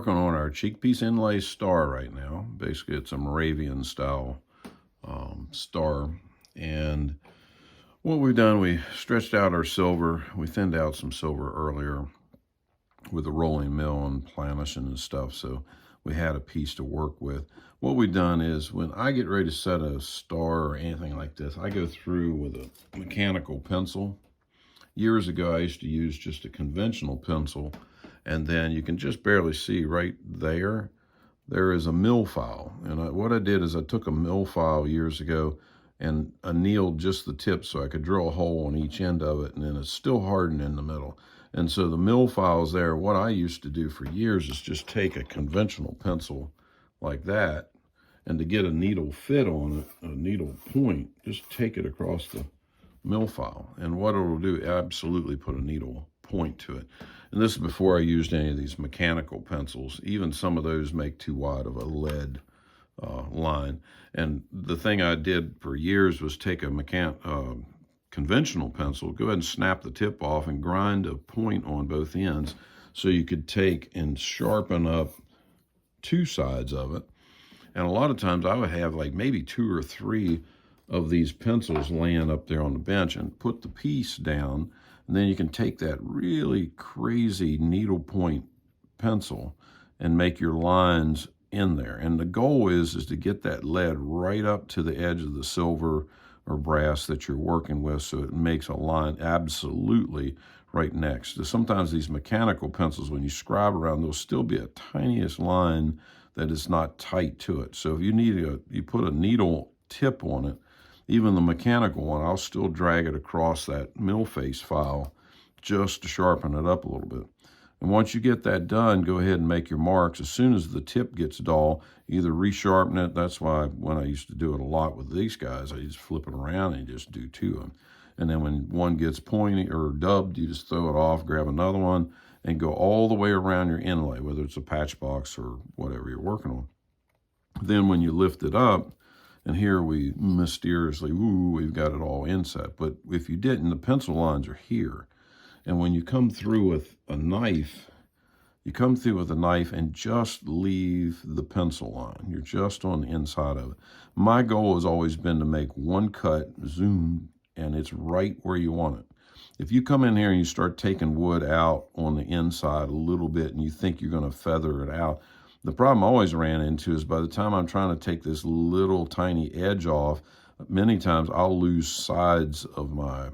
working on our cheek piece inlay star right now. Basically, it's a Moravian style star. And what we've done, we stretched out our silver. We thinned out some silver earlier with a rolling mill and planishing and stuff, so we had a piece to work with. What we've done is when I get ready to set a star or anything like this, I go through with a mechanical pencil. Years ago, I used to use just a conventional pencil, and then you can just barely see right there, there is a mill file. And what I did is I took a mill file years ago and annealed just the tip so I could drill a hole on each end of it, and then it's still hardened in the middle. And so the mill file's there. What I used to do for years is just take a conventional pencil like that, and to get a needle fit on it, a needle point, just take it across the mill file. And what it'll do, absolutely put a needle point to it. And this is before I used any of these mechanical pencils. Even some of those make too wide of a lead line. And the thing I did for years was take a conventional pencil, go ahead and snap the tip off and grind a point on both ends so you could take and sharpen up two sides of it. And a lot of times I would have like maybe 2 or 3 of these pencils laying up there on the bench and put the piece down, and then you can take that really crazy needlepoint pencil and make your lines in there. And the goal is to get that lead right up to the edge of the silver or brass that you're working with, so it makes a line absolutely right next. Sometimes these mechanical pencils, when you scribe around, there'll still be a tiniest line that is not tight to it. So if you need you put a needle tip on it, even the mechanical one, I'll still drag it across that mill face file just to sharpen it up a little bit. And once you get that done, go ahead and make your marks. As soon as the tip gets dull, either resharpen it. That's why when I used to do it a lot with these guys, I just flip it around and just do 2 of them. And then when one gets pointy or dubbed, you just throw it off, grab another one, and go all the way around your inlay, whether it's a patch box or whatever you're working on. Then when you lift it up, and here we mysteriously, we've got it all inset. But if you didn't, the pencil lines are here. And when you come through with a knife, and just leave the pencil line. You're just on the inside of it. My goal has always been to make one cut, zoom, and it's right where you want it. If you come in here and you start taking wood out on the inside a little bit and you think you're going to feather it out, the problem I always ran into is by the time I'm trying to take this little tiny edge off, many times I'll lose sides of my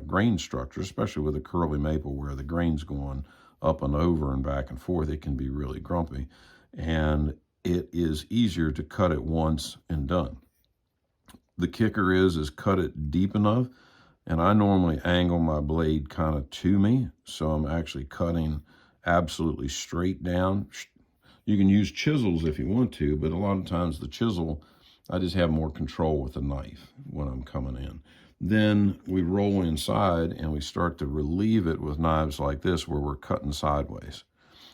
grain structure, especially with a curly maple where the grain's going up and over and back and forth. It can be really grumpy, and it is easier to cut it once and done. The kicker is cut it deep enough, and I normally angle my blade kind of to me, so I'm actually cutting absolutely straight down. You can use chisels if you want to, but a lot of times the chisel, I just have more control with the knife when I'm coming in. Then we roll inside and we start to relieve it with knives like this where we're cutting sideways.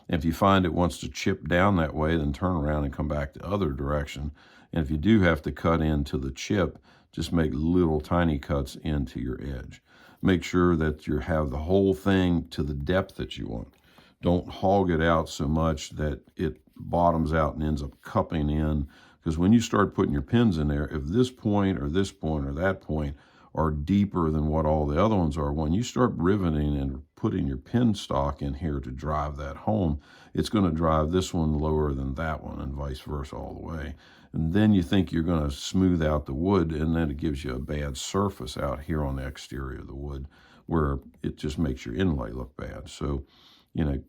If you find it wants to chip down that way, then turn around and come back the other direction. And if you do have to cut into the chip, just make little tiny cuts into your edge. Make sure that you have the whole thing to the depth that you want. Don't hog it out so much that it bottoms out and ends up cupping in. Because when you start putting your pins in there, if this point or that point are deeper than what all the other ones are, when you start riveting and putting your pin stock in here to drive that home, it's going to drive this one lower than that one and vice versa all the way. And then you think you're going to smooth out the wood, and then it gives you a bad surface out here on the exterior of the wood where it just makes your inlay look bad. So,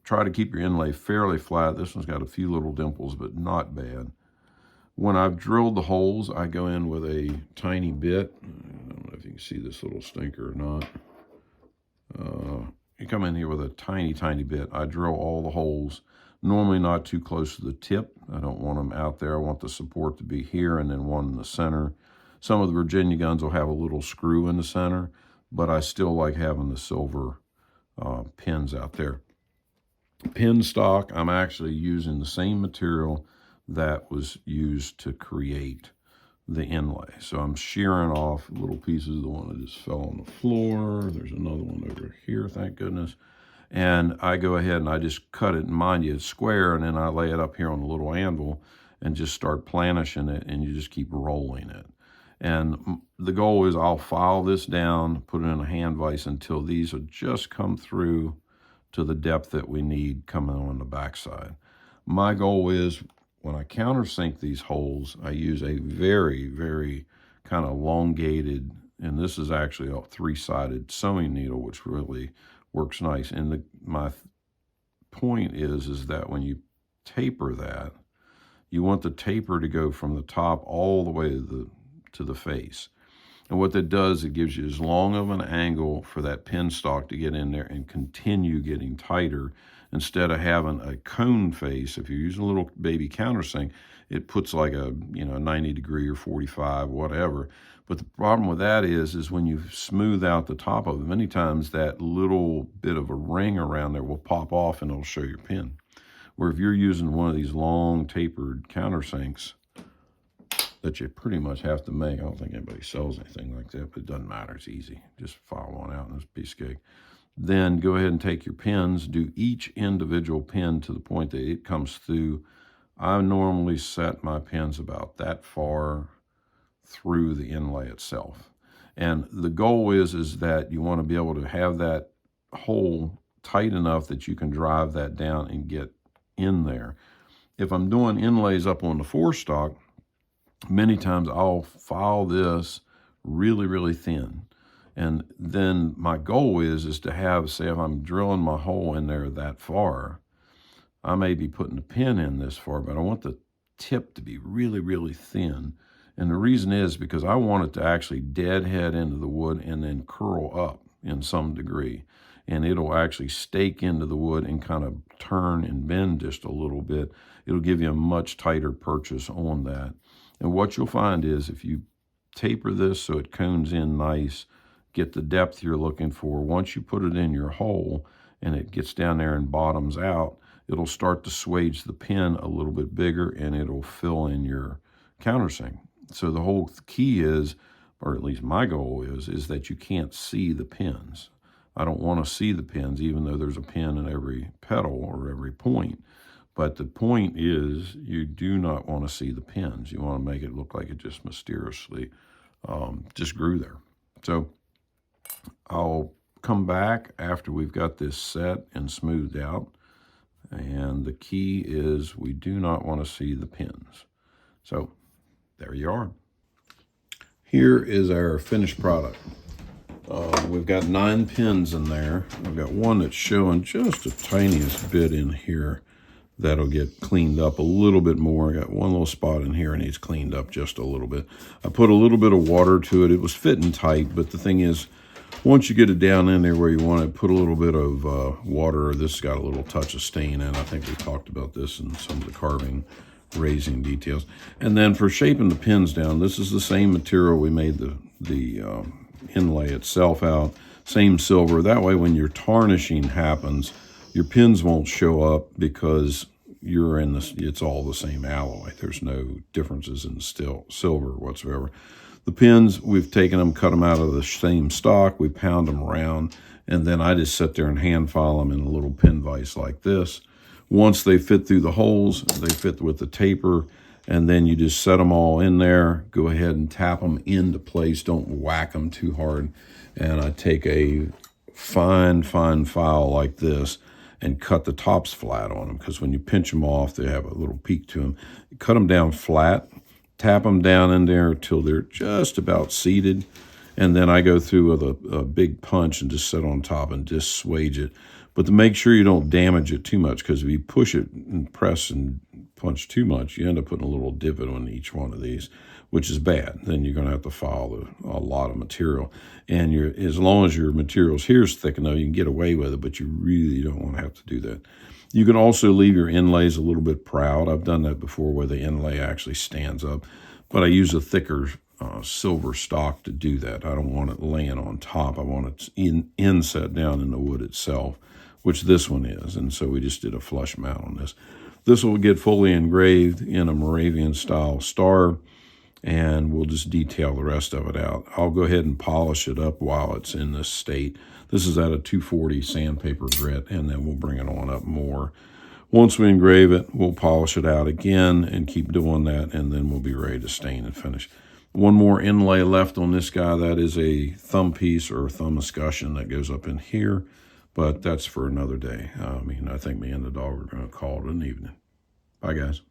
try to keep your inlay fairly flat. This one's got a few little dimples, but not bad. When I've drilled the holes, I go in with a tiny bit. I don't know if you can see this little stinker or not. You come in here with a tiny, tiny bit. I drill all the holes, normally not too close to the tip. I don't want them out there. I want the support to be here and then one in the center. Some of the Virginia guns will have a little screw in the center, but I still like having the silver pins out there. Pin stock, I'm actually using the same material that was used to create the inlay. So I'm shearing off little pieces. The one that just fell on the floor. There's another one over here, thank goodness. And I go ahead and I just cut it, and mind you, it's square, and then I lay it up here on the little anvil and just start planishing it, and you just keep rolling it. And the goal is I'll file this down, put it in a hand vise until these will just come through to the depth that we need coming on the backside. My goal is when I countersink these holes, I use a very, very kind of elongated, and this is actually a 3-sided sewing needle, which really works nice. And my point is that when you taper that, you want the taper to go from the top all the way to the face. And what that does, it gives you as long of an angle for that pin stock to get in there and continue getting tighter, instead of having a cone face. If you're using a little baby countersink, it puts like a 90 degree or 45, whatever. But the problem with that is when you smooth out the top of it, many times that little bit of a ring around there will pop off and it'll show your pin. Where if you're using one of these long tapered countersinks that you pretty much have to make, I don't think anybody sells anything like that, but it doesn't matter, it's easy. Just file one out and it's a piece of cake. Then go ahead and take your pins, do each individual pin to the point that it comes through. I normally set my pins about that far through the inlay itself. And the goal is that you want to be able to have that hole tight enough that you can drive that down and get in there. If I'm doing inlays up on the 4-stock, many times I'll file this really, really thin. And then my goal is to have, say if I'm drilling my hole in there that far, I may be putting a pin in this far, but I want the tip to be really, really thin. And the reason is because I want it to actually deadhead into the wood and then curl up in some degree. And it'll actually stake into the wood and kind of turn and bend just a little bit. It'll give you a much tighter purchase on that. And what you'll find is if you taper this so it cones in nice, get the depth you're looking for, once you put it in your hole and it gets down there and bottoms out, it'll start to swage the pin a little bit bigger and it'll fill in your countersink. So the whole key is, or at least my goal is that you can't see the pins. I don't want to see the pins, even though there's a pin in every pedal or every point. But the point is you do not want to see the pins. You want to make it look like it just mysteriously just grew there. So I'll come back after we've got this set and smoothed out. And the key is we do not want to see the pins. So there you are. Here is our finished product. We've got 9 pins in there. I've got one that's showing just the tiniest bit in here that'll get cleaned up a little bit more. I got one little spot in here and needs cleaned up just a little bit. I put a little bit of water to it. It was fitting tight, but the thing is, once you get it down in there where you want it, put a little bit of water. This has got a little touch of stain in. I think we talked about this in some of the carving, raising details. And then for shaping the pins down, this is the same material we made the inlay itself out. Same silver. That way when your tarnishing happens, your pins won't show up because you're in this, it's all the same alloy. There's no differences in silver whatsoever. The pins, we've taken them, cut them out of the same stock, we pound them around, and then I just sit there and hand file them in a little pin vise like this. Once they fit through the holes, they fit with the taper, and then you just set them all in there, go ahead and tap them into place, don't whack them too hard. And I take a fine file like this and cut the tops flat on them, because when you pinch them off, they have a little peak to them. Cut them down flat, tap them down in there till they're just about seated, and then I go through with a big punch and just set on top and just swage it. But to make sure you don't damage it too much, because if you push it and press and punch too much, you end up putting a little divot on each one of these, which is bad. Then you're going to have to file a lot of material. And as long as your material's here is thick enough, you can get away with it, but you really don't want to have to do that. You can also leave your inlays a little bit proud. I've done that before where the inlay actually stands up, but I use a thicker silver stock to do that. I don't want it laying on top. I want it inset down in the wood itself, which this one is. And so we just did a flush mount on this. This will get fully engraved in a Moravian style star. and we'll just detail the rest of it out. I'll go ahead and polish it up while it's in this state. This is at a 240 sandpaper grit, and then we'll bring it on up more. Once we engrave it, we'll polish it out again and keep doing that, and then we'll be ready to stain and finish. One more inlay left on this guy. That is a thumb piece or thumb escutcheon that goes up in here, but that's for another day. I think me and the dog are going to call it an evening. Bye, guys.